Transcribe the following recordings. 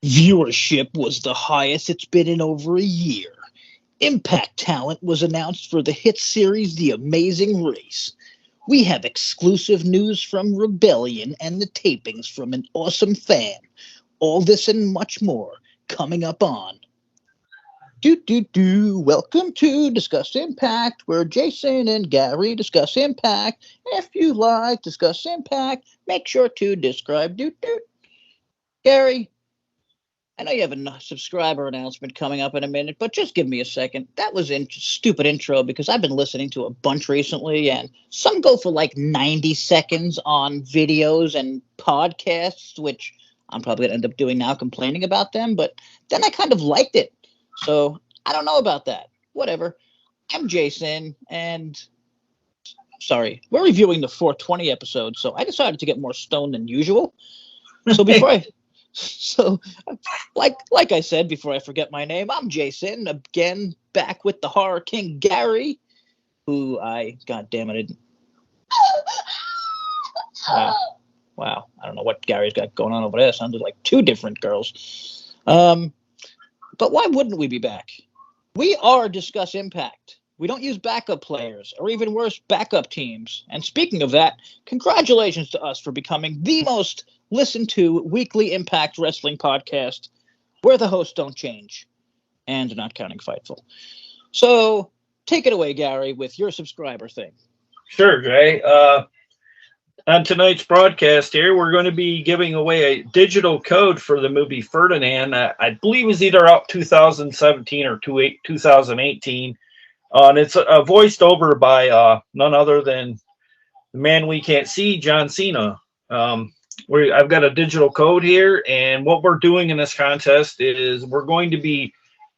Viewership was the highest it's been in over a year. Impact talent was announced for the hit series The Amazing Race. We have exclusive news from Rebellion and the tapings from an awesome fan. All this and much more coming up on Welcome to Discuss Impact, where JaySin and Gary discuss Impact. If you like Discuss Impact, make sure to describe Gary, I know you have a subscriber announcement coming up in a minute, but just give me a second. That was a stupid intro because I've been listening to a bunch recently, and some go for like 90 seconds on videos and podcasts, which I'm probably going to end up doing now, complaining about them. But then I kind of liked it. So I don't know about that. Whatever. I'm JaySin, and sorry, we're reviewing the 420 episode, so I decided to get more stoned than usual. So like I said before I forget my name, I'm JaySin, again, back with the Horror King Gary, who God damn it. Wow. I don't know what Gary's got going on over there. It sounded like two different girls. But why wouldn't we be back? We are Discuss Impact. We don't use backup players, or even worse, backup teams. And speaking of that, congratulations to us for becoming the most listened to weekly Impact Wrestling podcast, where the hosts don't change, and not counting Fightful. So take it away, Gary, with your subscriber thing. Sure, Jay. On tonight's broadcast here, we're going to be giving away a digital code for the movie Ferdinand. I believe it's either out 2017 or 2018. And it's voiced over by none other than the man we can't see, John Cena. I've got a digital code here, and what we're doing in this contest is we're going to be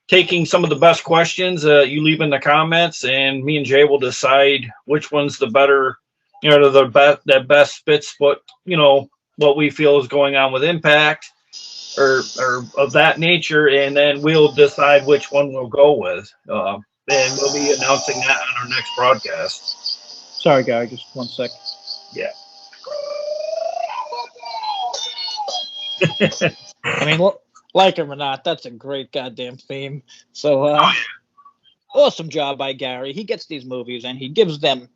taking some of the best questions you leave in the comments, and me and Jay will decide which one's the better, that best fits what we feel is going on with Impact or of that nature, and then we'll decide which one we'll go with. And we'll be announcing that on our next broadcast. Sorry, Gary, just 1 sec. Yeah. I mean, like him or not, that's a great goddamn theme. So, awesome job by Gary. He gets these movies and he gives them,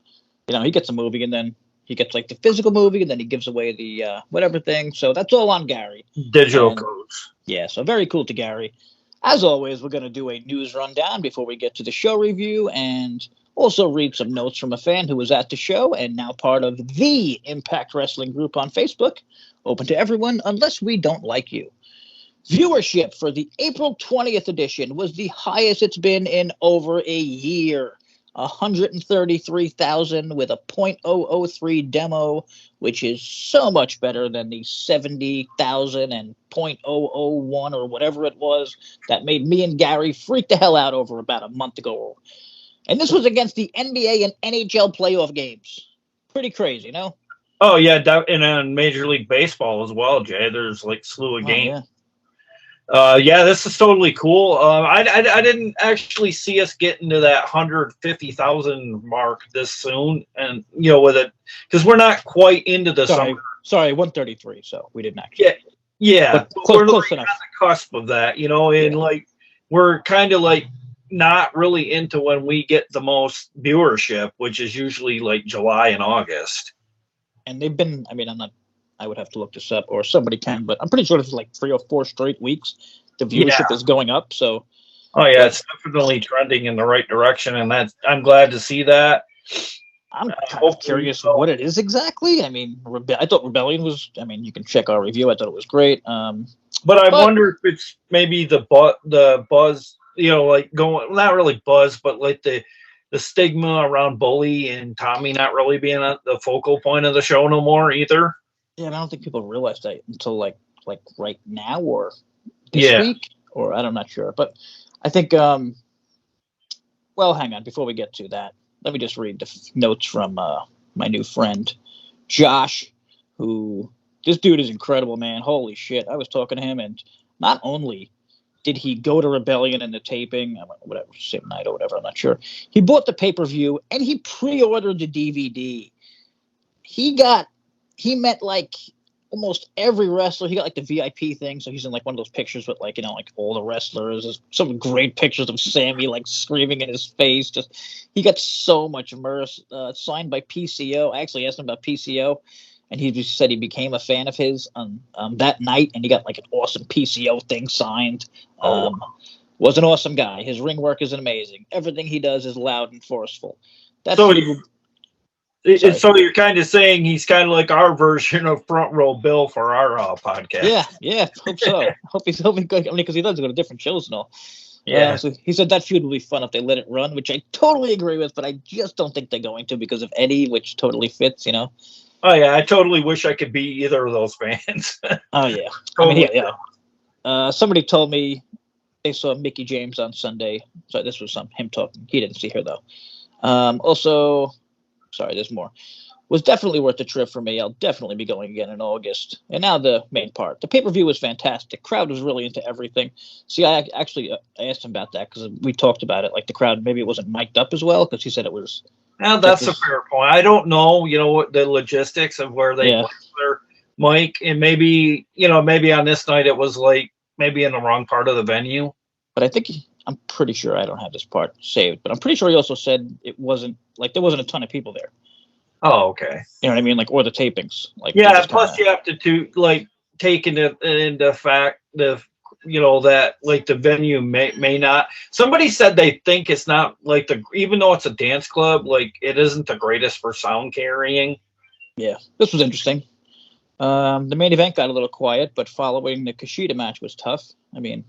he gets a movie and then he gets like the physical movie and then he gives away the whatever thing. So that's all on Gary. Digital codes. Yeah, so very cool to Gary. As always, we're going to do a news rundown before we get to the show review and also read some notes from a fan who was at the show and now part of the Impact Wrestling group on Facebook. Open to everyone unless we don't like you. Viewership for the April 20th edition was the highest it's been in over a year. 133,000 with a .003 demo, which is so much better than the 70,000 and .001 or whatever it was that made me and Gary freak the hell out over about a month ago. And this was against the NBA and NHL playoff games. Pretty crazy, no? Oh, yeah, and on Major League Baseball as well, Jay. There's like slew of games. Yeah, this is totally cool. I didn't actually see us get into that 150,000 mark this soon, and with it because we're not quite into the summer. Sorry, 133. So we didn't actually. Yeah, we're close enough. On the cusp of that, and like we're kind of like not really into when we get the most viewership, which is usually like July and August. And they've been. I mean, I would have to look this up, or somebody can, but I'm pretty sure it's like 3 or 4 straight weeks. The viewership is going up, so. Oh yeah, it's definitely trending in the right direction, and I'm glad to see that. I'm kind of curious what it is exactly. I mean, I thought Rebellion was. I mean, you can check our review. I thought it was great. But I wonder if it's maybe the buzz. Like going not really buzz, but like the stigma around Bully and Tommy not really being the focal point of the show no more either. Yeah, I don't think people realize that until like right now or this week, or I'm not sure. But I think, well, hang on. Before we get to that, let me just read the notes from my new friend, Josh, who, this dude is incredible, man. Holy shit. I was talking to him, and not only did he go to Rebellion and the taping, whatever, same night or whatever, I'm not sure. He bought the pay-per-view, and he pre-ordered the DVD. He met like almost every wrestler. He got like the VIP thing, so he's in like one of those pictures with like like all the wrestlers. There's some great pictures of Sammy like screaming in his face. Just he got so much merch. Signed by PCO. I actually asked him about PCO, and he just said he became a fan of his on that night, and he got like an awesome PCO thing signed. Was an awesome guy. His ring work is amazing. Everything he does is loud and forceful. So you're kind of saying he's kind of like our version of Front Row Bill for our podcast. Yeah. Hope so. Hope he's good. I mean, because he does go to different shows and all. Yeah. So he said that feud will be fun if they let it run, which I totally agree with, but I just don't think they're going to because of Eddie, which totally fits, Oh yeah, I totally wish I could be either of those fans. Oh yeah. Totally. I mean, yeah. Somebody told me they saw Mickey James on Sunday. So this was him talking. He didn't see her though. Also, sorry, there's more. Was definitely worth the trip for me. I'll definitely be going again in August. And now the main part. The pay-per-view was fantastic. Crowd was really into everything. See, I actually asked him about that because we talked about it. Like the crowd, maybe it wasn't mic'd up as well because he said it was. Now that's a fair point. I don't know, what the logistics of where they put their mic, and maybe, maybe on this night it was like maybe in the wrong part of the venue. But I'm pretty sure I don't have this part saved, but I'm pretty sure he also said it wasn't like there wasn't a ton of people there. Oh, okay. You know what I mean? Like, or the tapings. Like, yeah. Plus, you have to take into fact that like the venue may not. Somebody said they think it's not like even though it's a dance club, like it isn't the greatest for sound carrying. Yeah, this was interesting. The main event got a little quiet, but following the Kushida match was tough. I mean,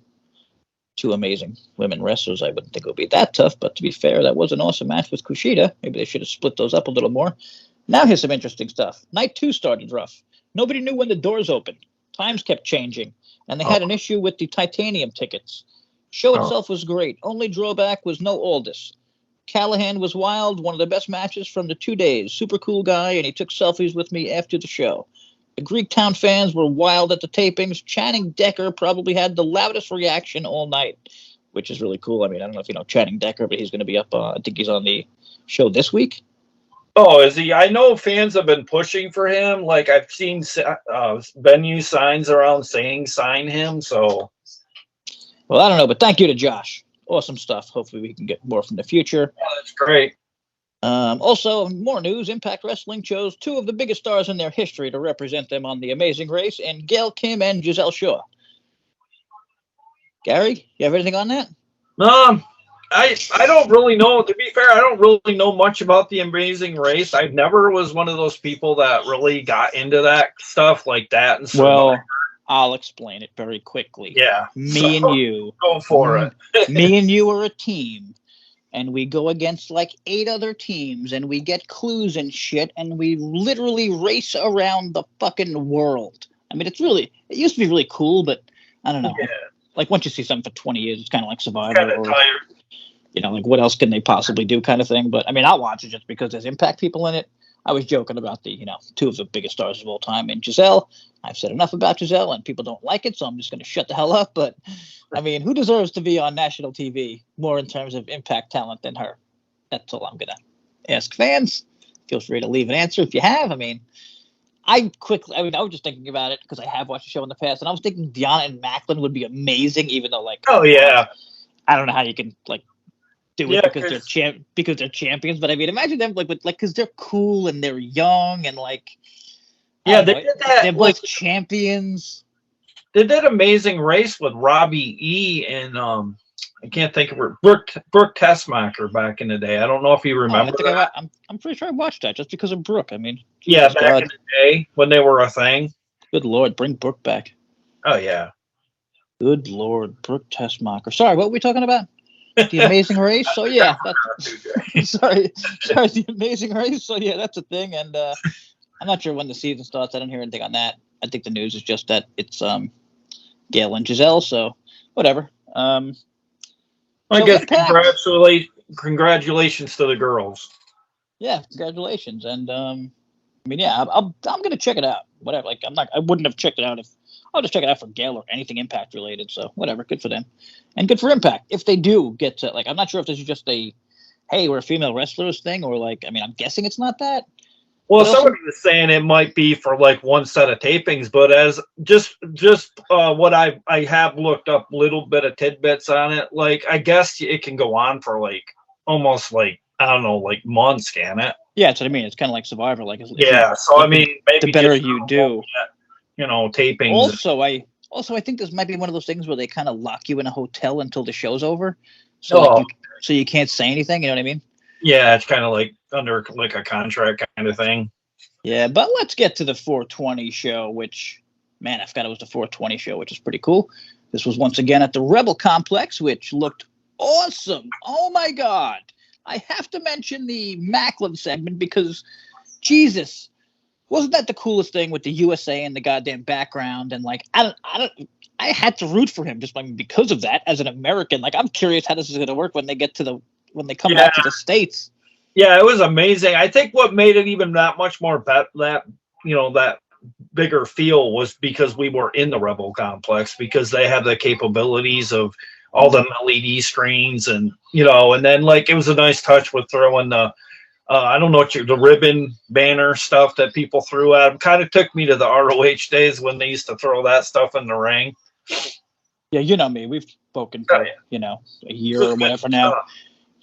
two amazing women wrestlers. I wouldn't think it would be that tough, but to be fair, that was an awesome match with Kushida. Maybe they should have split those up a little more. Now here's some interesting stuff. Night 2 started rough. Nobody knew when the doors opened. Times kept changing, and they had an issue with the titanium tickets. Show itself was great. Only drawback was no Aldis. Callahan was wild, one of the best matches from the 2 days. Super cool guy, and he took selfies with me after the show. The Greektown fans were wild at the tapings. Channing Decker probably had the loudest reaction all night, which is really cool. I mean, I don't know if you know Channing Decker, but he's going to be up. I think he's on the show this week. Oh, is he? I know fans have been pushing for him. Like I've seen venue signs around saying sign him. So, well, I don't know, but thank you to Josh. Awesome stuff. Hopefully, we can get more from the future. Yeah, that's great. Also, more news. Impact Wrestling chose 2 of the biggest stars in their history to represent them on The Amazing Race, and Gail Kim and Giselle Shaw. Gary, you have anything on that? I don't really know. To be fair, I don't really know much about The Amazing Race. I never was one of those people that really got into that stuff like that. And so well, I'll explain it very quickly. Yeah. Me and you. Go for it. Me and you are a team. And we go against like 8 other teams, and we get clues and shit, and we literally race around the fucking world. I mean, it used to be really cool, but I don't know. Yeah. Like once you see something for 20 years, it's kind of like Survivor. Kind of tired. Like what else can they possibly do kind of thing. But I mean, I'll watch it just because there's Impact people in it. I was joking about the, 2 of the biggest stars of all time. And Giselle, I've said enough about Giselle, and people don't like it, so I'm just going to shut the hell up. But, I mean, who deserves to be on national TV more in terms of Impact talent than her? That's all I'm going to ask fans. Feel free to leave an answer if you have. I mean, I was just thinking about it because I have watched the show in the past, and I was thinking Deanna and Macklin would be amazing, even though, like, oh, yeah. I don't know how you can, like, do it because they're champions, but I mean, imagine them because they're cool and they're young and like, yeah, they did that. They're both champions. They did Amazing Race with Robbie E. and I can't think of her, Brooke Tessmacher back in the day. I don't know if you remember. I'm pretty sure I watched that just because of Brooke. I mean, yeah, back in the day when they were a thing. Good Lord, bring Brooke back. Oh yeah. Good Lord, Brooke Tessmacher. Sorry, what were we talking about? The Amazing Race. So yeah, sorry, The Amazing Race. So yeah, that's a thing, and I'm not sure when the season starts. I don't hear anything on that. I think the news is just that it's Gail and Giselle. So whatever. I guess congratulations to the girls. Yeah, congratulations, and I mean, yeah, I'm gonna check it out. Whatever. Like I wouldn't have checked it out if. I'll just check it out for Gail or anything Impact related. So whatever, good for them, and good for Impact if they do get to I'm not sure if this is just a, hey, we're female wrestlers thing, or like, I mean, I'm guessing it's not that, Well, But also, somebody was saying it might be for like one set of tapings, but as just what I have looked up a little bit of tidbits on it, like I guess it can go on for like almost like I don't know, like months, can it? yeah, that's what I mean. It's kind of like Survivor. Like if you Yeah. So I like mean, the maybe better just you do. tapings. Also I think this might be one of those things where they kind of lock you in a hotel until the show's over, so Oh, you can't say anything. You know what I mean? yeah, it's kind of like under like a contract kind of thing. Yeah, but let's get to the 420 show, which, man, I forgot it was the 420 show, which is pretty cool. This was once again at the Rebel Complex, which looked awesome. Oh my God. I have to mention the Macklin segment because, Jesus, wasn't that the coolest thing with the USA and the goddamn background? And like, I had to root for him just because of that as an American. Like, I'm curious how this is going to work when they when they come Yeah, back to the States. yeah, it was amazing. I think what made it even that much more that bigger feel was because we were in the Rebel complex because they have the capabilities of all the LED screens and then like it was a nice touch with throwing the I don't know the ribbon banner stuff that people threw at them. Kind of took me to the ROH days when they used to throw that stuff in the ring. Yeah, you know me. We've spoken for, a year or whatever now. Stuff.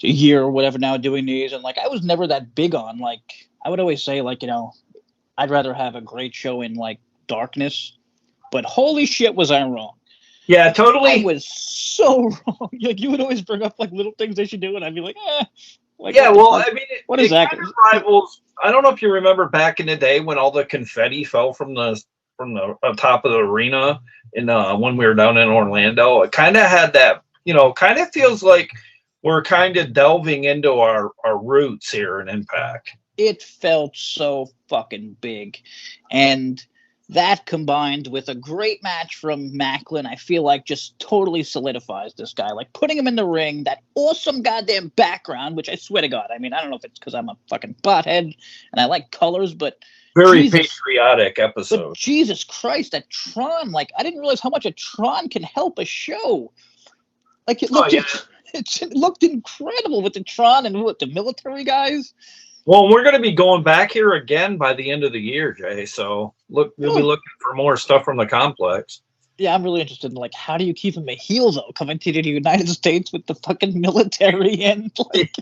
A year or whatever now doing these. And like, I was never that big on, like, I would always say, like, I'd rather have a great show in like darkness. But holy shit, was I wrong. Yeah, totally. I was so wrong. Like, you would always bring up like little things they should do, and I'd be like, Like, yeah, well, fuck? I mean, What is that? Kind of rivals. I don't know if you remember back in the day when all the confetti fell from the top of the arena in when we were down in Orlando. It kind of had that, kind of feels like we're kind of delving into our roots here in Impact. It felt so fucking big, and that combined with a great match from Macklin, I feel like just totally solidifies this guy. Like putting him in the ring, that awesome goddamn background, which I swear to God, I mean, I don't know if it's because I'm a fucking pothead and I like colors, but very patriotic episode. But Jesus Christ, that Tron, like I didn't realize how much a Tron can help a show. Like it looked, it looked incredible with the Tron and what the military guys. Well, we're going to be going back here again by the end of the year, Jay. So we'll be looking for more stuff from the complex. Yeah, I'm really interested in like how do you keep him a heel though, coming to the United States with the fucking military and like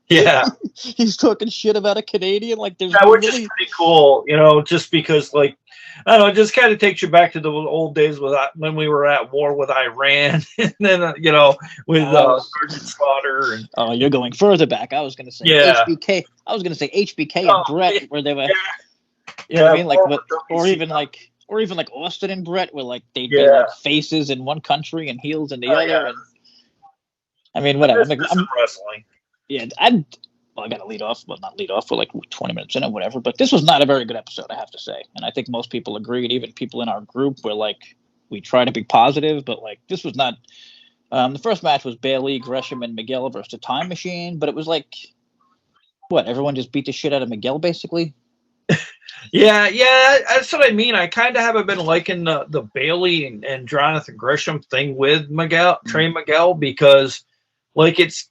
yeah, he's talking shit about a Canadian. Like there's which is pretty cool, just because like I don't know, it just kind of takes you back to the old days when we were at war with Iran, and then with Sergeant Slaughter. And, oh, you're going further back. I was going to say HBK. I was going to say HBK and Brett, where they were. You know what I mean? Like, or even like Austin and Brett, where like they'd be like faces in one country and heels in the other. Yeah. And I mean, whatever. I'm wrestling. Yeah, I got to lead off. Well, not lead off. We're like 20 minutes in or whatever. But this was not a very good episode, I have to say. And I think most people agreed. Even people in our group were like, we try to be positive, but like this was not. The first match was Bailey, Gresham, and Miguel versus the Time Machine. But it was like, what? Everyone just beat the shit out of Miguel, basically. Yeah, that's what I mean. I kind of haven't been liking the Bailey and Jonathan Gresham thing with Trey Miguel, because like it's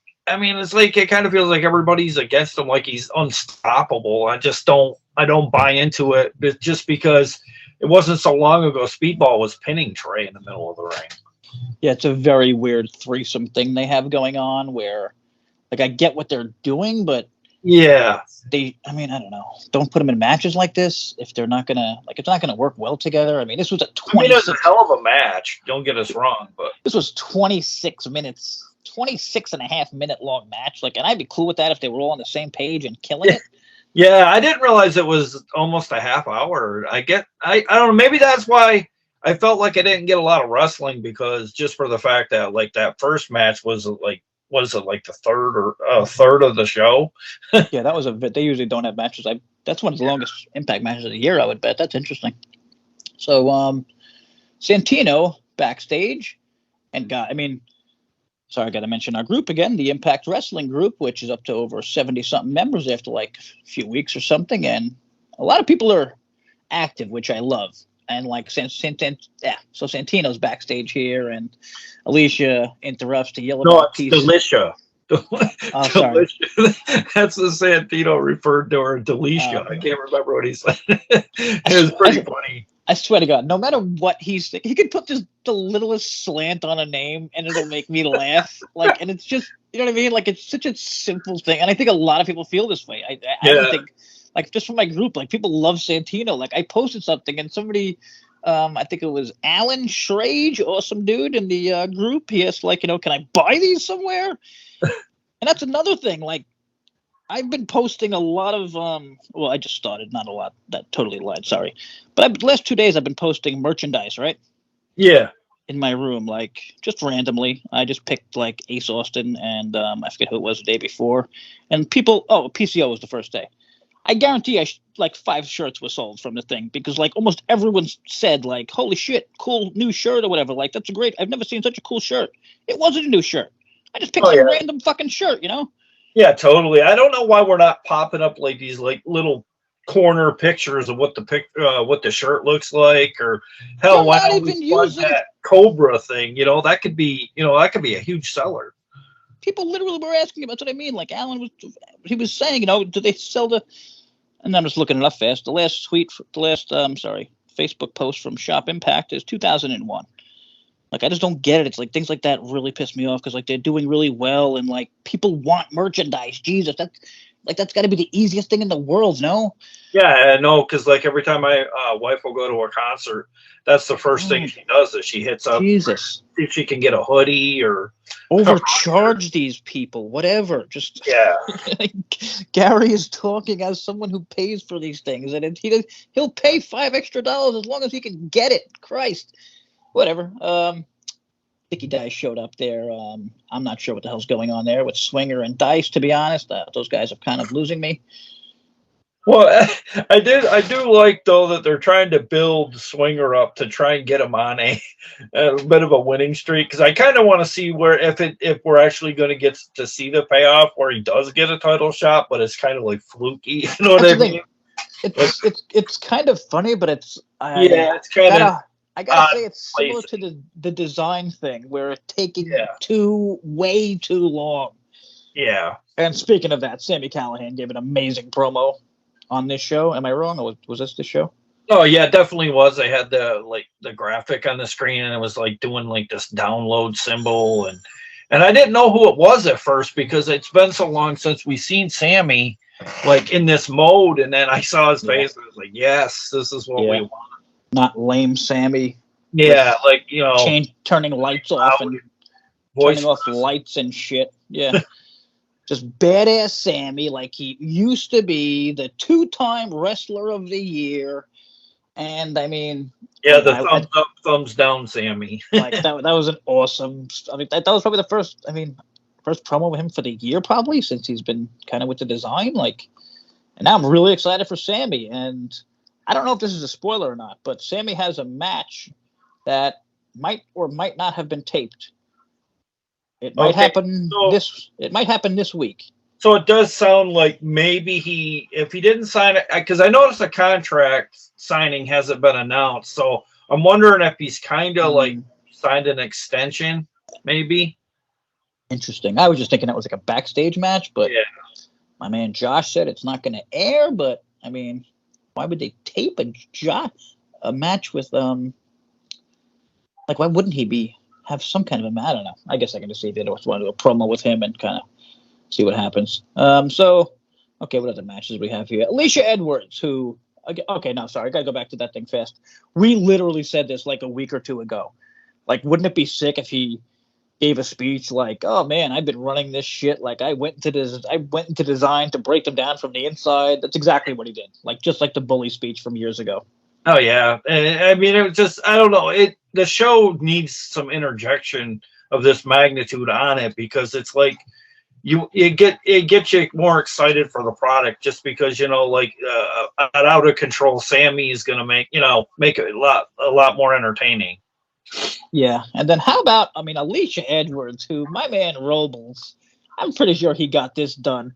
like it kind of feels like everybody's against him, like he's unstoppable. I don't buy into it, but just because it wasn't so long ago Speedball was pinning Trey in the middle of the ring. Yeah, it's a very weird threesome thing they have going on where like I get what they're doing, but yeah, I don't know. Don't put them in matches like this if they're not gonna it's not gonna work well together. I mean, this was a 26. it was a hell of a match. Don't get us wrong, but this was 26 minutes. 26 and a half minute long match. Like, and I'd be cool with that if they were all on the same page and killing it. Yeah, I didn't realize it was almost a half hour. I don't know. Maybe that's why I felt like I didn't get a lot of wrestling, because just for the fact that like that first match was like, was it like the third of the show? Yeah, that was they usually don't have matches. That's one of the longest Impact matches of the year, I would bet. That's interesting. So, Santino backstage and I got to mention our group again, the Impact Wrestling Group, which is up to over 70-something members after like a few weeks or something. And a lot of people are active, which I love. And like, so Santino's backstage here, and Alicia interrupts to yell about Alicia. Oh, sorry. Delicious. That's the Santino referred to her, Delicia. I can't remember what he said. It was pretty funny. I swear to God, no matter what he's he could put just the littlest slant on a name and it'll make me laugh. Like, and it's just, you know what I mean? Like, it's such a simple thing, and I think a lot of people feel this way. I don't Yeah. think, like, just from my group, like, people love Santino. Like, I posted something and somebody, I think it was Alan Schrage, awesome dude in the group. He asked, like, can I buy these somewhere? And that's another thing. Like, I've been posting a lot of well, I just started, not a lot. That totally lied, sorry. But the last 2 days I've been posting merchandise, right? Yeah. In my room, like, just randomly. I just picked like Ace Austin and I forget who it was the day before. And people, PCO was the first day. I guarantee like 5 shirts were sold from the thing because like almost everyone said like, "Holy shit, cool new shirt," or whatever. Like, that's a great. I've never seen such a cool shirt. It wasn't a new shirt. I just picked Oh some yeah. random fucking shirt, you know? Yeah, totally. I don't know why we're not popping up like these like little corner pictures of what the shirt looks like, or hell, They're why not don't we even fund using. that Cobra thing? That could be a huge seller. People literally were asking about. That's what I mean. Like Alan was saying, do they sell the? And I'm just looking it up fast. The last Facebook post from Shop Impact is 2001. Like, I just don't get it. It's like things like that really piss me off because like they're doing really well and like people want merchandise. Jesus, that's got to be the easiest thing in the world, no? Yeah, I know, because like every time my wife will go to a concert, that's the first thing Oh, she does is she hits up, Jesus. see if she can get a hoodie or Overcharge these people, whatever. Just yeah. Gary is talking as someone who pays for these things, and he'll pay $5 extra as long as he can get it. Christ, whatever. Sticky Dice showed up there. I'm not sure what the hell's going on there with Swinger and Dice. To be honest, those guys are kind of losing me. Well, I do like though that they're trying to build Swinger up to try and get him on a bit of a winning streak, because I kind of want to see where if we're actually going to get to see the payoff where he does get a title shot, but it's kind of like fluky. You know what That's I the thing. mean? It's kind of funny, but it's It's kind of I gotta say it's similar to the design thing where it's taking way too long. Yeah. And speaking of that, Sami Callihan gave an amazing promo on this show. Am I wrong, or was this the show? Oh yeah, it definitely was. They had the graphic on the screen, and it was like doing like this download symbol, and I didn't know who it was at first because it's been so long since we seen Sammy like in this mode, and then I saw his face and I was like, yes, this is what we want. Not lame Sammy. Yeah, like turning lights off and turning off lights and shit. Yeah. Just badass Sammy, like he used to be, the 2-time wrestler of the year. And I mean, yeah, the thumbs up, thumbs down, Sammy. Like that was an awesome. I mean, that was probably the first. I mean, first promo with him for the year, probably since he's been kind of with the design. Like, and now I'm really excited for Sammy. And I don't know if this is a spoiler or not, but Sammy has a match that might or might not have been taped. It might happen It might happen this week. So it does sound like maybe if he didn't sign it, because I noticed the contract signing hasn't been announced. So I'm wondering if he's kind of like signed an extension, maybe. Interesting. I was just thinking that was like a backstage match, but my man Josh said it's not going to air. But I mean, why would they tape a match with like, why wouldn't he have some kind of I don't know. I guess I can just see if they want to do a promo with him and kind of see what happens. So, okay, what other matches we have here? Alicia Edwards, who, okay, no, sorry, I got to go back to that thing fast. We literally said this like a week or two ago. Like, wouldn't it be sick if he gave a speech like, "Oh man, I've been running this shit. Like, I went into design to break them down from the inside." That's exactly what he did. Like, just like the bully speech from years ago. Oh yeah, I mean, it was just, I don't know. The show needs some interjection of this magnitude on it, because it's like it gets you more excited for the product, just because like an out of control Sammy is going to make it a lot more entertaining. Yeah, and then how about, I mean, Alicia Edwards, who my man Robles, I'm pretty sure he got this done.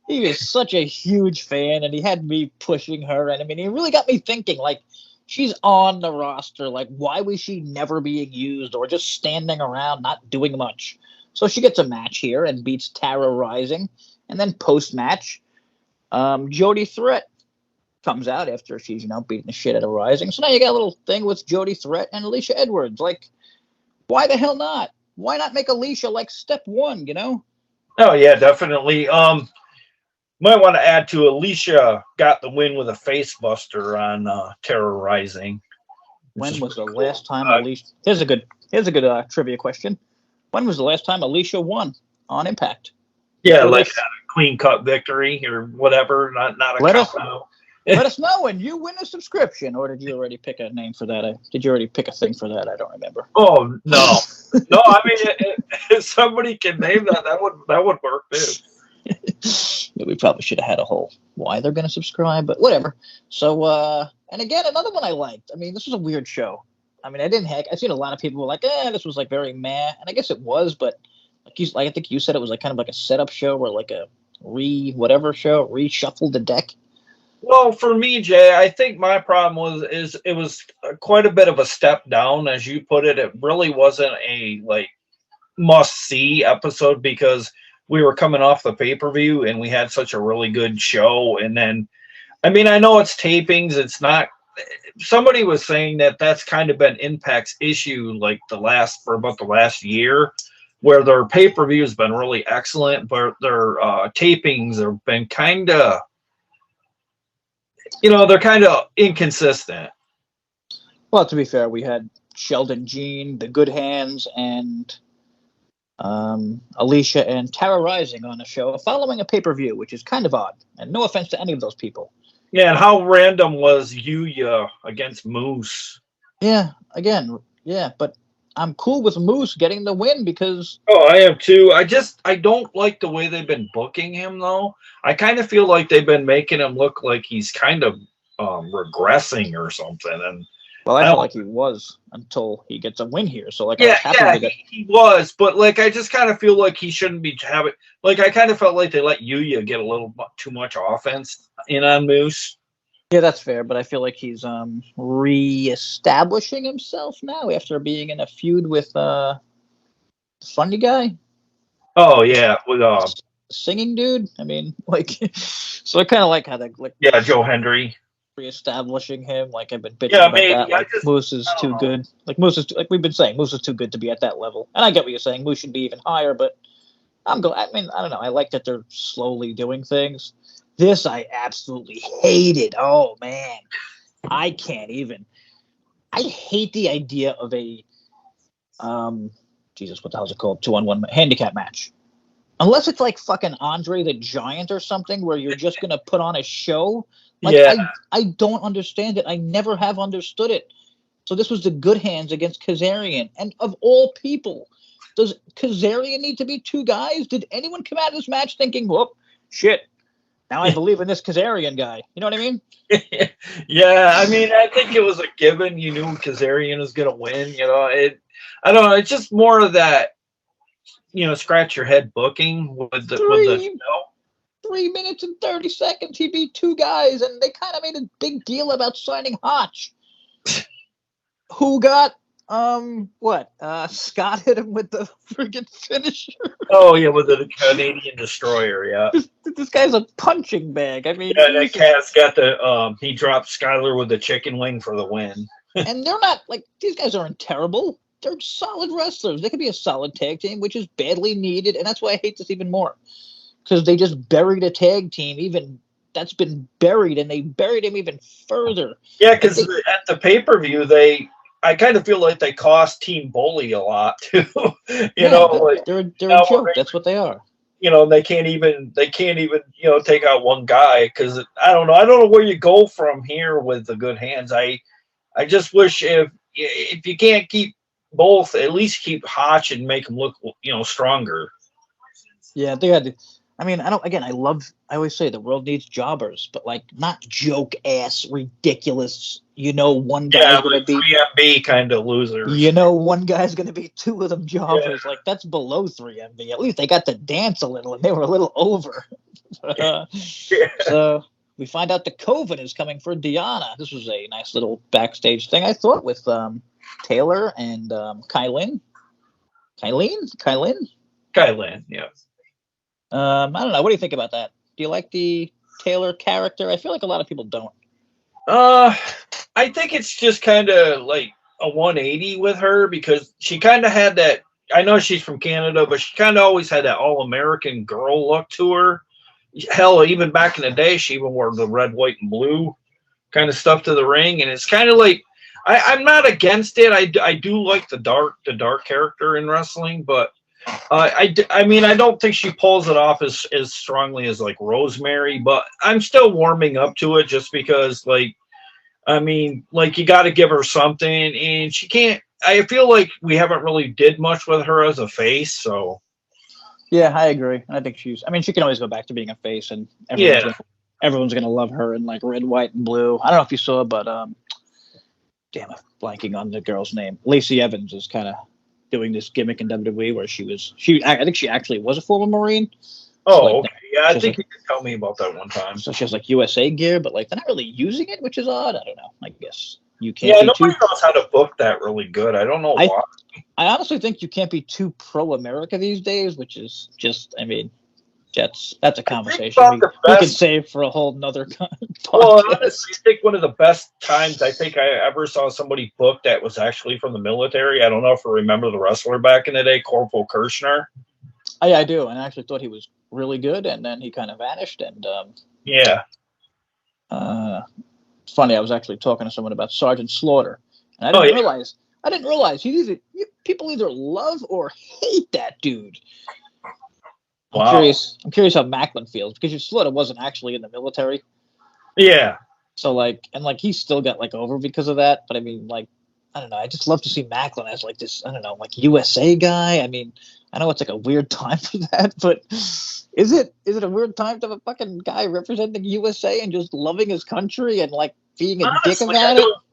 He is such a huge fan, and he had me pushing her, and I mean, he really got me thinking, like, she's on the roster, like, why was she never being used or just standing around not doing much? So she gets a match here and beats Tara Rising. And then post-match, Jody Threat comes out after she's, beating the shit out of Rising. So now you got a little thing with Jody Threat and Alicia Edwards. Like, why the hell not? Why not make Alicia like step one, Oh yeah, definitely. Might want to add to Alicia got the win with a face buster on Terrorizing. When was the last time Alicia? Here's a good trivia question. When was the last time Alicia won on Impact? Yeah, like a clean cut victory or whatever. Not a count out. Let us know when you win a subscription, or did you already pick a name for that? Did you already pick a thing for that? I don't remember. Oh no, no. I mean, if somebody can name that would work too. Yeah, we probably should have had a whole why they're going to subscribe, but whatever. So, and again, another one I liked. I mean, this was a weird show. I mean, I've seen a lot of people were like, this was like very meh, and I guess it was, but I think you said it was like kind of like a setup show or like a reshuffled the deck. Well, for me, Jay, I think my problem is it was quite a bit of a step down, as you put it. It really wasn't a like must see episode because we were coming off the pay-per-view and we had such a really good show. And then, I mean, I know it's tapings. It's not. Somebody was saying that that's kind of been Impact's issue, like for about the last year, where their pay-per-view has been really excellent, but their tapings have been kind of. They're kind of inconsistent. Well, to be fair, we had Sheldon Jean, the Good Hands, and Alicia and Tara Rising on a show following a pay-per-view, which is kind of odd. And no offense to any of those people. Yeah, and how random was Yuya against Moose? Yeah, again, but I'm cool with Moose getting the win because... Oh, I am too. I don't like the way they've been booking him, though. I kind of feel like they've been making him look like he's kind of regressing or something. And well, I feel like he was until he gets a win here. So, like, yeah, he was. But, like, I just kind of feel like he shouldn't be having... Like, I kind of felt like they let Yuya get a little too much offense in on Moose. Yeah, that's fair, but I feel like he's reestablishing himself now after being in a feud with the funny guy. Oh yeah, with singing dude. I mean, like, so I kind of like how they like. Yeah, Joe Hendry reestablishing him. Like I've been bitching about that. Like Moose is too good. Like Moose is like we've been saying, Moose is too good to be at that level. And I get what you're saying. Moose should be even higher, but I mean, I don't know. I like that they're slowly doing things. This I absolutely hated. Oh man, I can't even. I hate the idea of a, Jesus, what the hell is it called? 2-on-1 handicap match. Unless it's like fucking Andre the Giant or something, where you're just gonna put on a show. Like I don't understand it. I never have understood it. So this was the Good Hands against Kazarian, and of all people, does Kazarian need to be two guys? Did anyone come out of this match thinking, "Whoop, shit"? Now I believe in this Kazarian guy. You know what I mean? Yeah, I mean, I think it was a given. You knew Kazarian was going to win. I don't know. It's just more of that, scratch your head booking with the show. 3 minutes and 30 seconds. He beat two guys, and they kind of made a big deal about signing Hotch, who got Scott hit him with the friggin' finisher. Oh yeah, with the Canadian Destroyer. Yeah, this guy's a punching bag. I mean, yeah, that cat's got the he dropped Skyler with the chicken wing for the win. And they're not like these guys aren't terrible. They're solid wrestlers. They could be a solid tag team, which is badly needed, and that's why I hate this even more because they just buried a tag team. Even that's been buried, and they buried him even further. Yeah, because at the pay-per-view I kind of feel like they cost Team Bully a lot too. They're a joke. That's what they are. They can't even take out one guy because I don't know where you go from here with the Good Hands. I just wish if you can't keep both, at least keep Hotch and make them look stronger. Yeah, they had. I mean, I always say the world needs jobbers, but like not joke ass, ridiculous. One guy's going to be 3MB kind of losers. One guy's going to be two of them jobbers. Yeah. Like that's below 3MB. At least they got to dance a little, and they were a little over. So we find out the COVID is coming for Deanna. This was a nice little backstage thing, I thought, with Taylor and Kylin. Kylan, yeah. I don't know. What do you think about that? Do you like the Taylor character? I feel like a lot of people don't. Uh, I think it's just kind of like a 180 with her because she kind of had that. I know she's from Canada, but she kind of always had that all American girl look to her. Hell, even back in the day, she even wore the red, white, and blue kind of stuff to the ring, and it's kind of like I'm not against it. I do like the dark character in wrestling, but I mean, I don't think she pulls it off as strongly as like Rosemary, but I'm still warming up to it just because, like, I mean, like you got to give her something, and she can't. I feel like we haven't really did much with her as a face, so Yeah, I agree. I think she's. I mean, she can always go back to being a face, and yeah, everyone's gonna love her in like red, white, and blue. I don't know if you saw, but damn, I'm blanking on the girl's name. Lacey Evans is kind of doing this gimmick in WWE where I think she actually was a former Marine. So like, oh, okay, yeah, I she's think like, you could tell me about that one time. so she has like USA gear, but like they're not really using it, which is odd. I don't know. I guess you can't Yeah, be too. nobody knows how to book that really good. I don't know I why. I honestly think you can't be too pro America these days, which is just. I mean, that's a conversation About the we could best. save for a whole nother Well, podcast. honestly, I think one of the best times I think I ever saw somebody book that was actually from the military. I don't know if you remember the wrestler back in the day, Corporal Kirshner. I do, and I actually thought he was really good, and then he kind of vanished. And Yeah. uh, it's funny, I was actually talking to someone about Sergeant Slaughter, and Oh yeah. I didn't realize people either love or hate that dude. Wow. I'm curious how Macklin feels because your Slaughter wasn't actually in the military, Yeah. so like, and like he's still got like over because of that. But I mean, like, I don't know. I just love to see Macklin as like this. I don't know, like USA guy. I mean, I know it's like a weird time for that, but is it a weird time to have a fucking guy representing USA and just loving his country and like being a dick Honestly, I about it? don't.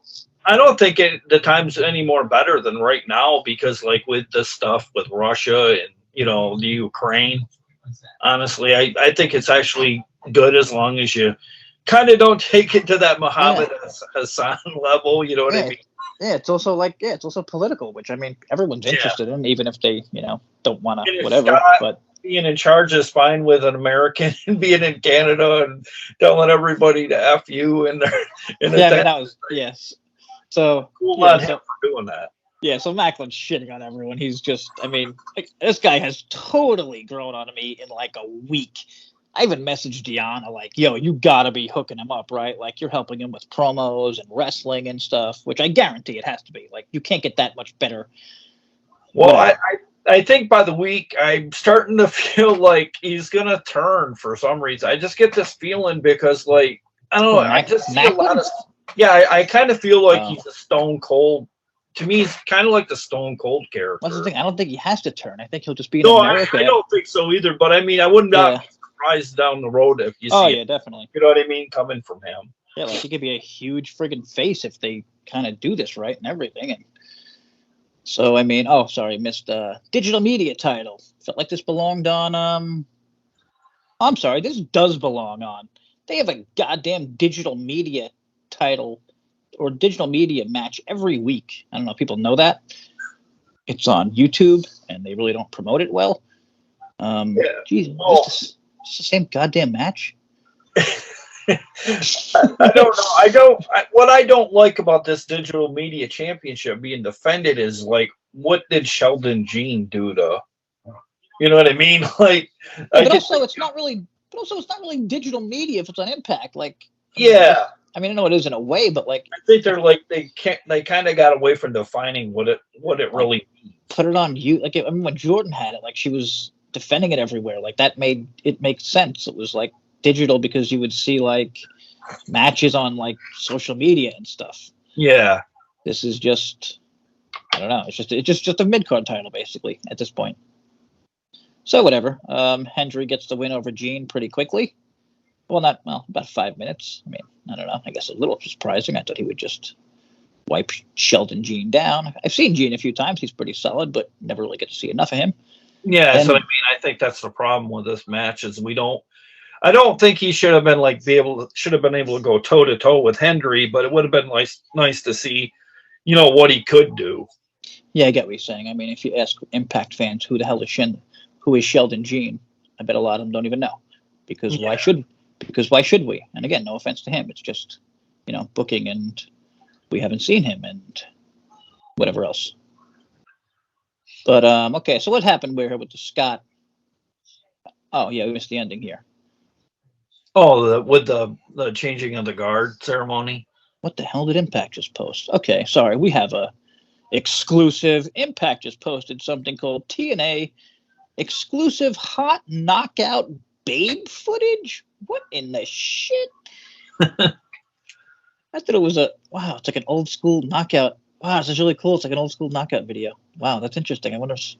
I don't think the time's any more better than right now because, like, with the stuff with Russia and the Ukraine. Honestly, I think it's actually good as long as you kind of don't take it to that Yeah, Muhammad Hassan level. You know what I yeah, mean? yeah. It's also like it's also political, which I mean everyone's Yeah. interested in, even if they don't want to And if whatever. Scott But being in charge is fine with an American and being in Canada and telling everybody to F you and yeah, I mean that, that was yes. So cool yeah, on him so for doing that. yeah, so Macklin's shitting on everyone. He's just, I mean, like, this guy has totally grown on me in like a week. I even messaged Deanna, like, yo, you gotta be hooking him up, right? Like, you're helping him with promos and wrestling and stuff, which I guarantee it has to be. Like, you can't get that much better. Well, I, Whatever. I I think by the week I'm starting to feel like he's gonna turn for some reason. I just get this feeling because like I don't know, Well, I just see a lot Macklin? of yeah, I kind of feel like Oh, he's a stone cold. To me, he's kind of like the stone cold what's the character. thing? I don't think he has to turn. I think he'll just be in No, I America. don't think so either. But I mean, I would not Yeah. be surprised down the road if you Oh, see it. yeah, definitely. You know what I mean? Coming from him. Yeah, like, he could be a huge friggin' face if they kind of do this right and everything. And so I mean, oh sorry, missed digital media title. Felt like this belonged on I'm sorry, this does belong on. They have a goddamn digital media title or digital media match every week. I don't know if people know that. It's on YouTube and they really don't promote it well. Yeah. Geez, Oh, just the same goddamn match. I don't know. What I don't like about this digital media championship being defended is like, what did Sheldon Jean do to? You know what I mean? Like, Yeah, I but get. also it's not really. But also, it's not really digital media if it's on Impact. Like, I mean, Yeah, I mean, I know it is in a way, but I think if they're like they can't. They kind of got away from defining what it like really. put it on you, like I mean, when Jordan had it, like she was defending it everywhere. Like that made it make sense. It was like digital because you would see like matches on like social media and stuff. Yeah. This is just, I don't know. It's just a mid card title basically at this point. So whatever. Hendry gets the win over Gene pretty quickly. Well, about 5 minutes. I mean, I don't know. I guess a little surprising. I thought he would just wipe Sheldon Gene down. I've seen Gene a few times. He's pretty solid, but never really get to see enough of him. Yeah. So I And mean, I think that's the problem with this match is we don't. I don't think he should have been like should have been able to go toe to toe with Hendry, but it would have been nice to see, what he could do. yeah, I get what you're saying. I mean, if you ask Impact fans who the hell is who is Sheldon Jean? I bet a lot of them don't even know, because why should we? And again, no offense to him, it's just booking, and we haven't seen him and whatever else. But okay, so what happened here with the Scott? Oh yeah, we missed the ending here. Oh, with the changing of the guard ceremony. What the hell did Impact just post? Okay, sorry, we have a exclusive. Impact just posted something called TNA exclusive hot knockout babe footage. What in the shit? I thought it was it's like an old school knockout. Wow, this is really cool. It's like an old school knockout video. Wow, that's interesting. I wonder if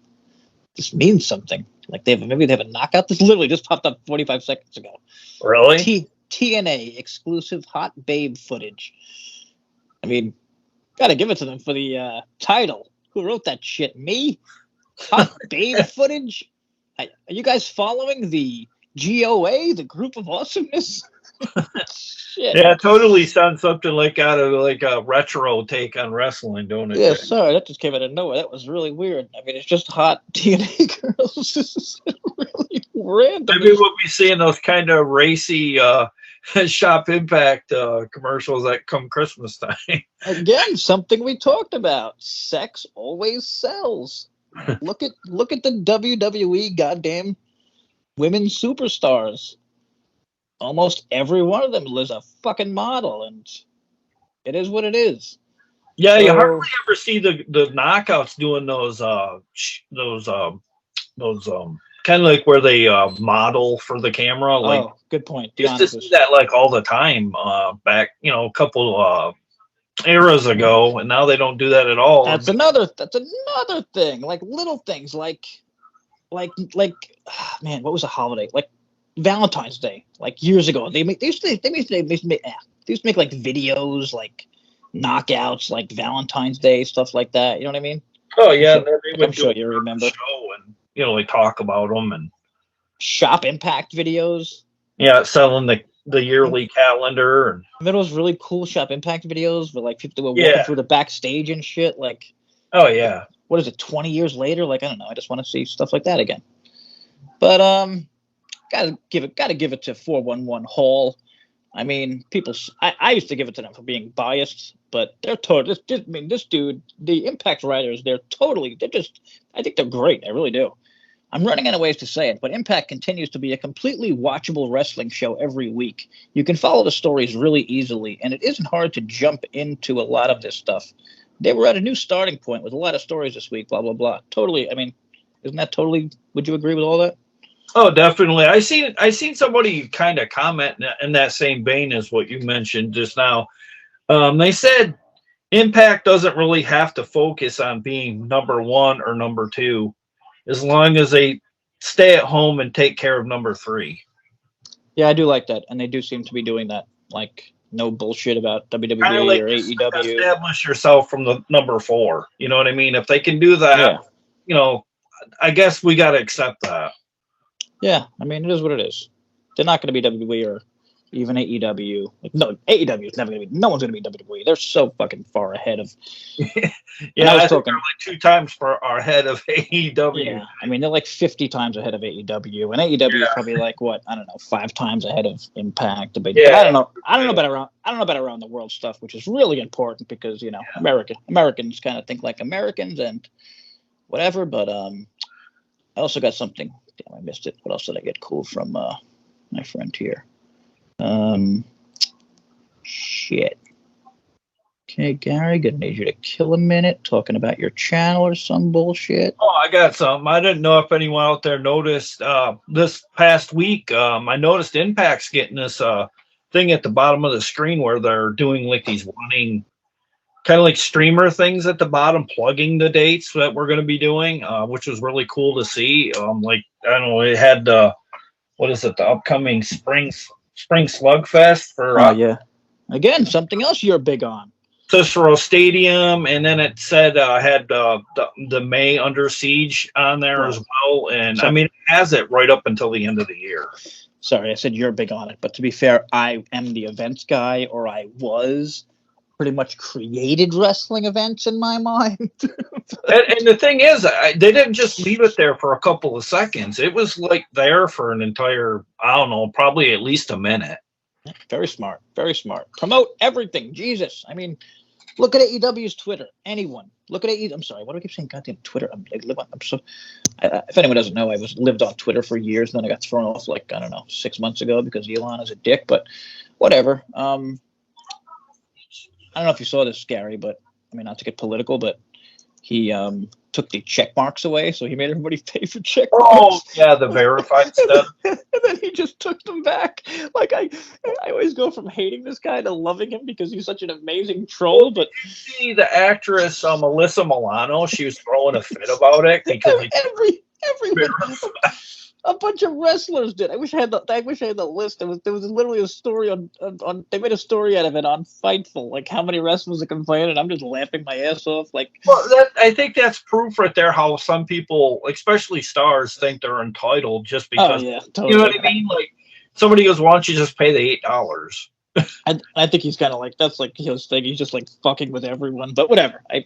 this means something. Like maybe they have a knockout. This literally just popped up 45 seconds ago. Really? TNA exclusive hot babe footage. I mean, gotta give it to them for the title. Who wrote that shit? Me? Hot babe footage? Are you guys following the GOA, the Group of Awesomeness? Shit. Yeah, it totally sounds something like out of like a retro take on wrestling, don't it? Yeah, sorry, that just came out of nowhere. That was really weird. I mean, it's just hot TNA girls. This is really random. Maybe we'll be seeing those kind of racy Shop Impact commercials that come Christmas time. Again, something we talked about. Sex always sells. Look at the WWE goddamn women superstars. Almost every one of them is a fucking model, and it is what it is. Yeah, you hardly ever see the knockouts doing those kind of like where they model for the camera. Like, good point. Used to see that like all the time back, a couple eras ago, and now they don't do that at all. That's another thing. Like little things, like man, what was a holiday? Like Valentine's Day, like years ago. They used to make like videos, like knockouts, like Valentine's Day stuff like that. You know what I mean? Oh yeah, I'm sure you remember. Show and they talk about them and Shop Impact videos. Yeah, selling the yearly calendar and remember those really cool Shop Impact videos where like people were walking through the backstage and shit. Like, oh yeah, what is it? 20 years later? Like, I don't know. I just want to see stuff like that again. But gotta give it to 411 Hall. I mean, I used to give it to them for being biased, but they're totally. This dude, the Impact writers, I think they're great. I really do. I'm running out of ways to say it, but Impact continues to be a completely watchable wrestling show every week. You can follow the stories really easily, and it isn't hard to jump into a lot of this stuff. They were at a new starting point with a lot of stories this week, blah, blah, blah. Totally, I mean, isn't that totally, would you agree with all that? Oh, definitely. I seen somebody kind of comment in that same vein as what you mentioned just now. They said Impact doesn't really have to focus on being number one or number two, as long as they stay at home and take care of number three. Yeah, I do like that, and they do seem to be doing that. Like, no bullshit about WWE or AEW. Establish yourself from the number four. You know what I mean? If they can do that, I guess we got to accept that. Yeah, I mean, it is what it is. They're not going to be WWE or even AEW. Like, no, AEW is never going to be. No one's going to be WWE. They're so fucking far ahead of. Yeah, I was talking like 2 times ahead of AEW. Yeah, I mean, they're like 50 times ahead of AEW, and AEW is probably like what, I don't know, 5 times ahead of Impact. But I don't know. I don't know about around the world stuff, which is really important because Americans kind of think like Americans and whatever. But I also got something. Damn, I missed it. What else did I get cool from my friend here? Shit. Okay, Gary, gonna need you to kill a minute talking about your channel or some bullshit. Oh, I got something. I didn't know if anyone out there noticed this past week. I noticed Impact's getting this thing at the bottom of the screen where they're doing like these running kind of like streamer things at the bottom, plugging the dates that we're going to be doing, which was really cool to see. Like, I don't know, it had the upcoming Spring Slugfest for yeah. Again, something else you're big on. Cicero Stadium, and then it said had the May Under Siege on there as well. And I mean, it has it right up until the end of the year. Sorry, I said you're big on it, but to be fair, I am the events guy, or I was. pretty much created wrestling events in my mind. And the thing is, they didn't just leave it there for a couple of seconds. It was like there for an entire, I don't know, probably at least a minute. Very smart. Very smart. Promote everything. Jesus. I mean, look at AEW's Twitter. Anyone. Look at AEW. I'm sorry. Why do I keep saying goddamn Twitter? If anyone doesn't know, I lived on Twitter for years, and then I got thrown off like, I don't know, 6 months ago because Elon is a dick, but whatever. I don't know if you saw this, Gary, but I mean, not to get political, but he took the check marks away, so he made everybody pay for check marks. Oh, yeah, the verified stuff. And then he just took them back. Like, I always go from hating this guy to loving him because he's such an amazing troll. But did you see the actress Melissa Milano? She was throwing a fit about it because everyone, a bunch of wrestlers did. I wish I had the list. There was literally a story on. They made a story out of it on Fightful, like how many wrestlers are complaining. And I'm just laughing my ass off. Like, well, I think that's proof right there how some people, especially stars, think they're entitled just because. Oh yeah, totally. You know what I mean? Like somebody goes, "Why don't you just pay the $8?" I think he's kind of like, that's like his thing. He's just like fucking with everyone. But whatever. I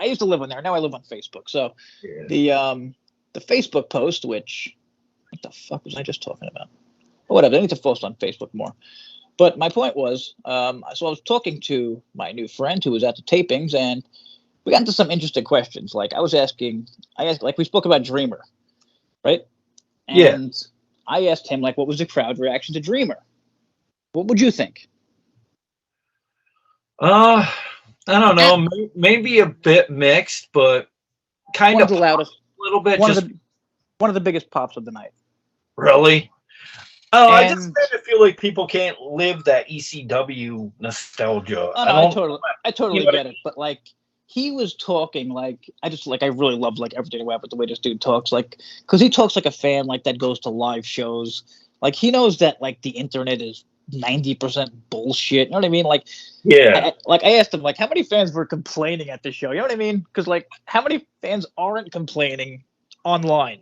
used to live on there. Now I live on Facebook. So yeah. The Facebook post, which. What the fuck was I just talking about? But whatever, I need to post on Facebook more. But my point was, so I was talking to my new friend who was at the tapings, and we got into some interesting questions. Like I asked, like we spoke about Dreamer, right? And I asked him, like, what was the crowd reaction to Dreamer? What would you think? I don't know. Maybe a bit mixed, but kind of the loudest, a little bit. One of the biggest pops of the night. Really? Oh, I just kind of feel like people can't live that ECW nostalgia. Oh, no, I totally get it. But like, he was talking like, I really love like everything about the way this dude talks, like, because he talks like a fan, like that goes to live shows. Like he knows that like the internet is 90% bullshit. You know what I mean? Like, yeah. I asked him like, how many fans were complaining at the show? You know what I mean? Because like, how many fans aren't complaining online?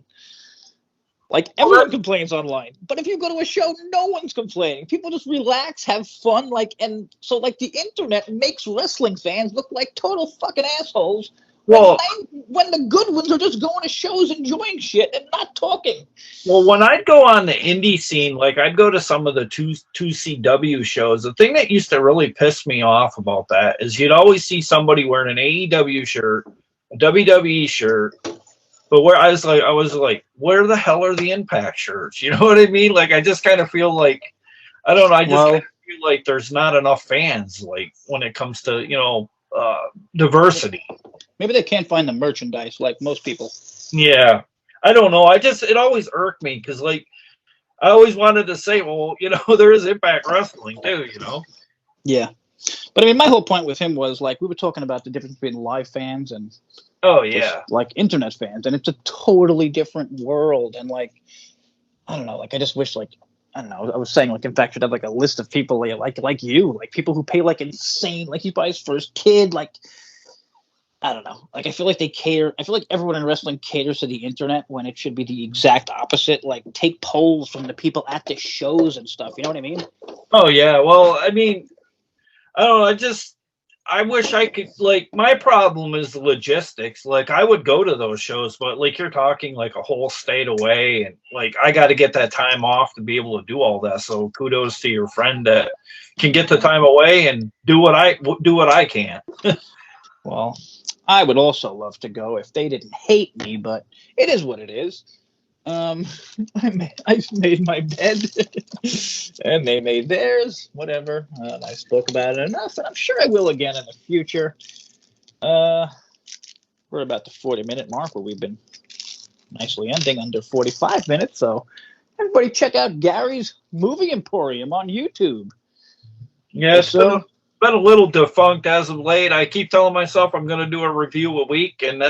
Like everyone complains online, but if you go to a show, no one's complaining. People just relax, have fun, like, and so like the internet makes wrestling fans look like total fucking assholes. Well, when the good ones are just going to shows, enjoying shit, and not talking. Well, when I'd go on the indie scene, like I'd go to some of the 2CW shows. The thing that used to really piss me off about that is you'd always see somebody wearing an AEW shirt, a WWE shirt. But where I was like, where the hell are the Impact shirts? You know what I mean? Like, I just kind of feel like, I don't know. I just kind of feel like there's not enough fans, like when it comes to, diversity. Maybe they can't find the merchandise like most people. Yeah. I don't know. It always irked me because, like, I always wanted to say, well, there is Impact Wrestling too, Yeah. But I mean, my whole point with him was like, we were talking about the difference between live fans and like internet fans, and it's a totally different world. And like, I don't know, like I just wish, like, I don't know, I was saying like Impact should have like a list of people like you, like people who pay like insane, like he buys for his kid, like I don't know, like I feel like they cater. I feel like everyone in wrestling caters to the internet when it should be the exact opposite. Like take polls from the people at the shows and stuff. You know what I mean? Oh yeah. Well, I mean, I don't know. I wish I could, like, my problem is the logistics. Like, I would go to those shows, but, like, you're talking, like, a whole state away, and, like, I got to get that time off to be able to do all that. So kudos to your friend that can get the time away and do what I can. Well, I would also love to go if they didn't hate me, but it is what it is. I made my bed, and they made theirs. Whatever. I spoke about it enough, and I'm sure I will again in the future. We're about the 40-minute mark, where we've been nicely ending under 45 minutes. So, everybody, check out Gary's Movie Emporium on YouTube. Yeah, so been a little defunct as of late. I keep telling myself I'm going to do a review a week, and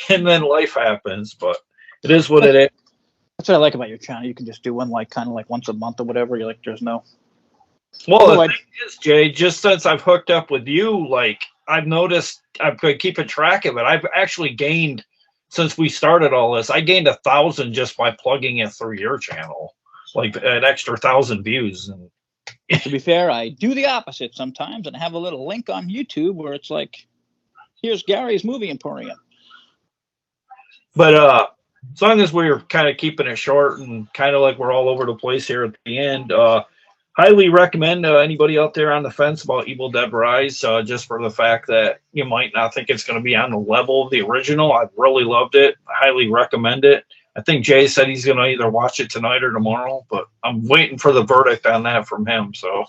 then life happens. But it is what it is. That's what I like about your channel. You can just do one like kind of like once a month or whatever. You're like, there's no. Well, the thing is, Jay, just since I've hooked up with you, like I've noticed, I've been keeping track of it. I've actually gained, since we started all this, I gained 1,000 just by plugging it through your channel, like an extra 1,000 views, and To be fair, I do the opposite sometimes and have a little link on YouTube where it's like, here's Gary's Movie Emporium. But as long as we're kind of keeping it short and kind of like we're all over the place here at the end, highly recommend anybody out there on the fence about Evil Dead Rise, just for the fact that you might not think it's going to be on the level of the original. I've really loved it. I highly recommend it. I think Jay said he's going to either watch it tonight or tomorrow, but I'm waiting for the verdict on that from him. So,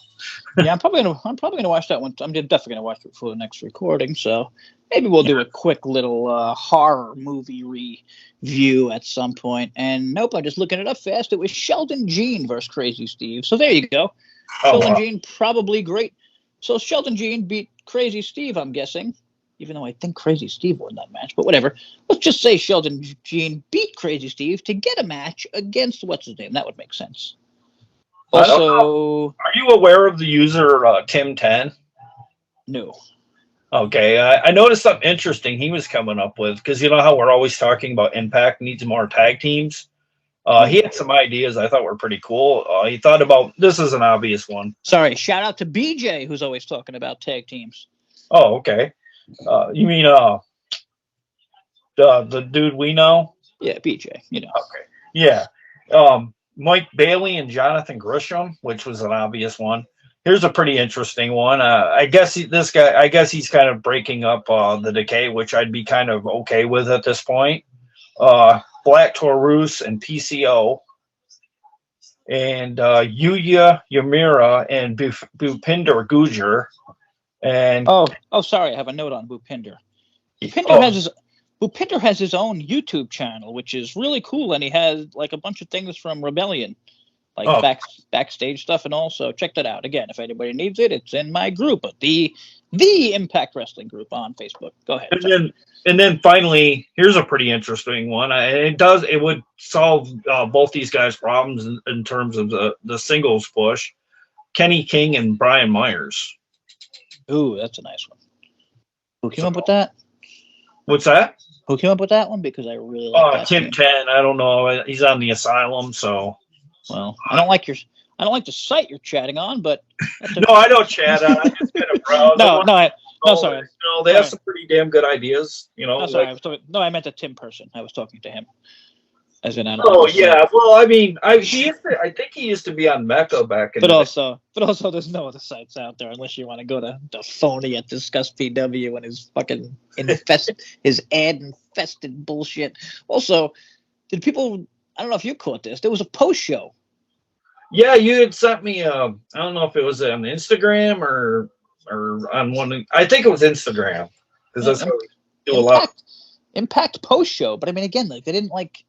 yeah, I'm probably gonna watch that one. I'm definitely gonna watch it for the next recording. So maybe we'll do a quick little horror movie review at some point. And nope, I'm just looking it up fast. It was Sheldon Jean versus Crazy Steve. So there you go. Sheldon Jean probably great. So Sheldon Jean beat Crazy Steve, I'm guessing. Even though I think Crazy Steve won that match. But whatever. Let's just say Sheldon Jean beat Crazy Steve to get a match against what's his name. That would make sense. Also, are you aware of the user Tim10? No. Okay, I noticed something interesting he was coming up with, because you know how we're always talking about Impact needs more tag teams? He had some ideas I thought were pretty cool. He thought about, this is an obvious one. Sorry, shout out to BJ, who's always talking about tag teams. Oh, okay. You mean the dude we know? Yeah, BJ, you know. Okay. Yeah. Mike Bailey and Jonathan Grisham, which was an obvious one. Here's a pretty interesting one. I guess this guy, I guess he's kind of breaking up the Decay, which I'd be kind of okay with at this point. Black Taurus and PCO, and Yuya Yamira and Bhupinder Gujar. And sorry, I have a note on Bhupinder. Bhupinder has his own YouTube channel, which is really cool, and he has like a bunch of things from Rebellion, like backstage stuff, and also check that out. Again, if anybody needs it, it's in my group, the Impact Wrestling group on Facebook. Go ahead. And then finally, here's a pretty interesting one. It would solve both these guys' problems in terms of the singles push. Kenny King and Brian Myers. Ooh, that's a nice one. Who came up with that? What's that? Who came up with that one? Because I really like that. Tim 10. I don't know. He's on the asylum, so. Well, I don't like the site you're chatting on, but no, I don't chat on. I just kind of browse. Sorry. No, they have some pretty damn good ideas. You know. No, sorry. I meant a Tim person. I was talking to him. As in, yeah. Well, I mean, I think he used to be on Mecca back in. But also, there's no other sites out there unless you want to go to the phony at Discuss PW and his fucking his ad infested bullshit. Also, did people? I don't know if you caught this. There was a post show. Yeah, you had sent me. I don't know if it was on Instagram or on one. I think it was Instagram, because that's how we do a lot. Impact post show, but I mean, again, like they didn't like.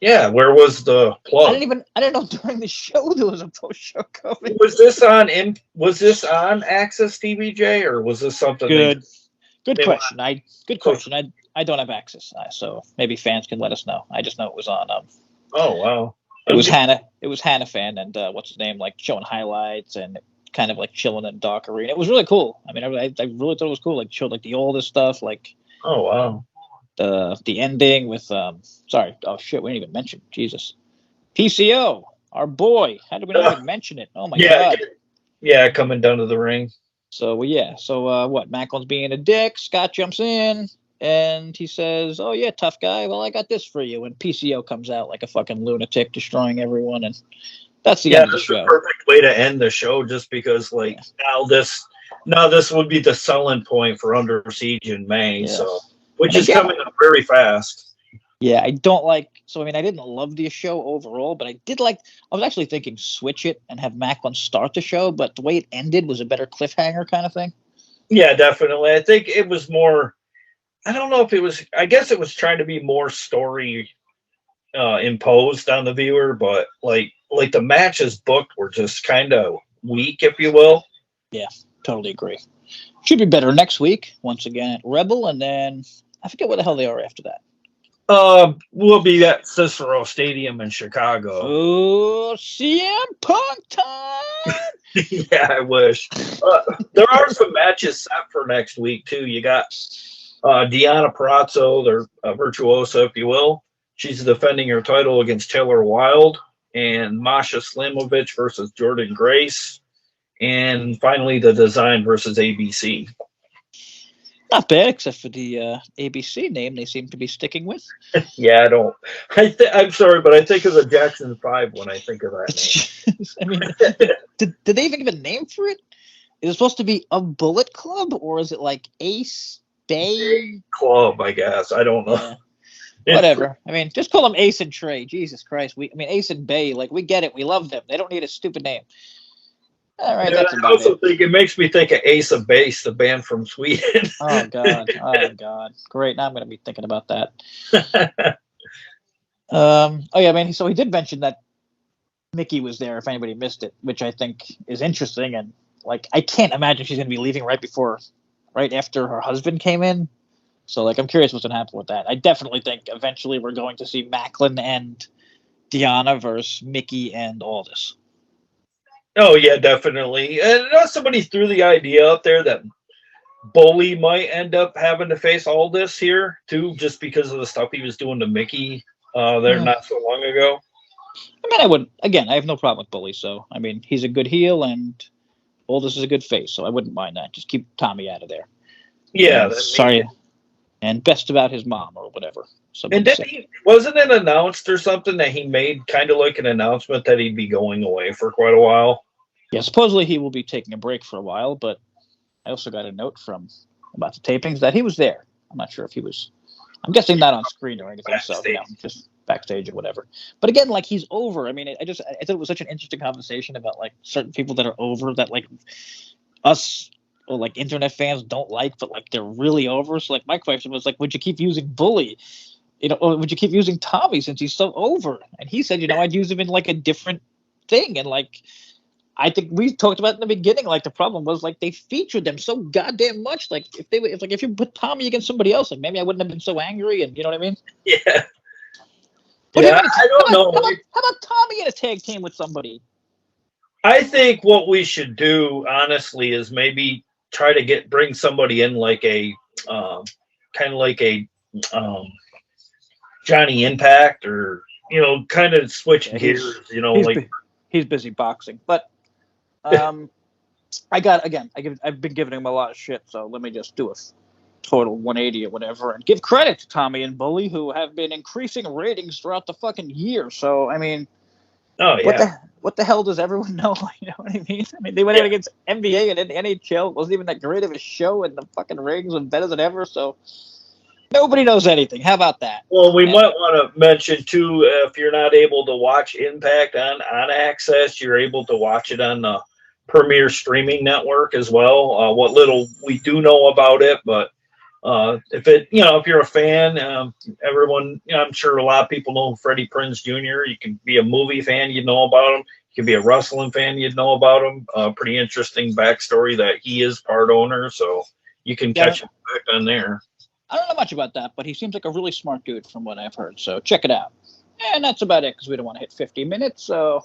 Yeah, where was the plug? I didn't know during the show there was a post show coming. Was this on Access TVJ, or was this something? Good question. Good question. I don't have access, so maybe fans can let us know. I just know it was on. Oh wow! It was Hannah. It was Hannah fan, and what's his name? Like showing highlights and kind of like chilling in Dark Arena. It was really cool. I mean, I really thought it was cool. Like showed like the oldest stuff. Like oh wow. The ending with sorry, oh shit, we didn't even mention Jesus. PCO, our boy. How did we not even mention it? Oh my god. Yeah, coming down to the ring. So what? Macklin's being a dick. Scott jumps in and he says, "Oh yeah, tough guy. Well, I got this for you." And PCO comes out like a fucking lunatic, destroying everyone, and that's the end of the show. Yeah, that's the perfect way to end the show, just because now this would be the selling point for Under Siege in May. Yeah. So. Which is coming up very fast. Yeah, I don't like. So I mean, I didn't love the show overall, but I did like. I was actually thinking switch it and have Macklin start the show, but the way it ended was a better cliffhanger kind of thing. Yeah, definitely. I think it was more. I don't know if it was. I guess it was trying to be more story imposed on the viewer, but like the matches booked were just kind of weak, if you will. Yeah, totally agree. Should be better next week. Once again at Rebel, and then. I forget what the hell they are after that. We'll be at Cicero Stadium in Chicago. Oh, CM Punk time! Yeah, I wish. There are some matches set for next week, too. You got Deanna Parazzo, their virtuosa, if you will. She's defending her title against Taylor Wilde. And Masha Slamovich versus Jordan Grace. and finally the design versus ABC. Not bad, except for the ABC name they seem to be sticking with. Yeah, I don't. I'm sorry, but I think of the Jackson 5 when I think of that name. I mean, did they even give a name for it? Is it supposed to be a Bullet Club, or is it like Ace Bay Club, I guess. I don't know. Yeah. Whatever. I mean, just call them Ace and Trey. Jesus Christ. Ace and Bay, like, we get it. We love them. They don't need a stupid name. All right, that's I about also it. think it makes me think of Ace of Base, the band from Sweden. Oh, God. Oh, God. Great. Now I'm going to be thinking about that. Oh, yeah, man. So he did mention that Mickey was there, if anybody missed it, which I think is interesting. And, like, I can't imagine she's going to be leaving right after her husband came in. So, like, I'm curious what's going to happen with that. I definitely think eventually we're going to see Macklin and Deanna versus Mickey and Aldous. Oh, yeah, definitely. And somebody threw the idea out there that Bully might end up having to face Aldous here, too, just because of the stuff he was doing to Mickey not so long ago. I mean, I have no problem with Bully. So, I mean, he's a good heel and Aldous is a good face. So I wouldn't mind that. Just keep Tommy out of there. Yeah. Sorry. And best about his mom or whatever. And wasn't it announced or something that he made kind of like an announcement that he'd be going away for quite a while? Yeah, supposedly he will be taking a break for a while, but I also got a note about the tapings that he was there. I'm not sure if he was. I'm guessing not on screen or anything, backstage. So just backstage or whatever. But again, like, he's over. I mean, I thought it was such an interesting conversation about, like, certain people that are over that, like, us or, like, internet fans don't like, but, like, they're really over. So, like, my question was, like, would you keep using Bully? Or would you keep using Tommy since he's so over? And he said, I'd use him in, like, a different thing. And, like, I think we talked about in the beginning, like, the problem was, like, they featured them so goddamn much. Like, if you put Tommy against somebody else, like, maybe I wouldn't have been so angry. And you know what I mean? Yeah. Put him I don't know. How about Tommy in a tag team with somebody? I think what we should do, honestly, is maybe try to bring somebody in like a kind of like a Johnny Impact, or kind of switch gears. He's busy boxing, but I've been giving him a lot of shit, so let me just do a total 180 or whatever and give credit to Tommy and Bully, who have been increasing ratings throughout the fucking year. So, I mean, what the hell does everyone know? You know what I mean? I mean, they went out against NBA and NHL. It wasn't even that great of a show, and the fucking ratings were better than ever. So nobody knows anything. How about that? Well, we might want to mention too, if you're not able to watch Impact on Access, you're able to watch it on the Premier streaming network as well. What little we do know about it, but if you're a fan, everyone, I'm sure a lot of people know Freddie Prinze Jr. You can be a movie fan, you'd know about him. You can be a wrestling fan, you'd know about him. Pretty interesting backstory that he is part owner, so you can catch him back on there. I don't know much about that, but he seems like a really smart dude from what I've heard. So check it out. And that's about it, because we don't want to hit 50 minutes. So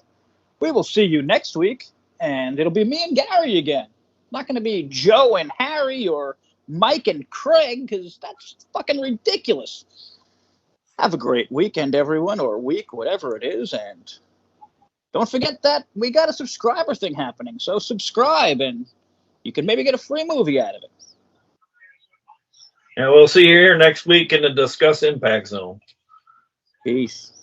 we will see you next week, and it'll be me and Gary again. Not going to be Joe and Harry or Mike and Craig, because that's fucking ridiculous. Have a great weekend, everyone, or week, whatever it is. And don't forget that we got a subscriber thing happening. So subscribe, and you can maybe get a free movie out of it. And we'll see you here next week in the Discuss Impact Zone. Peace.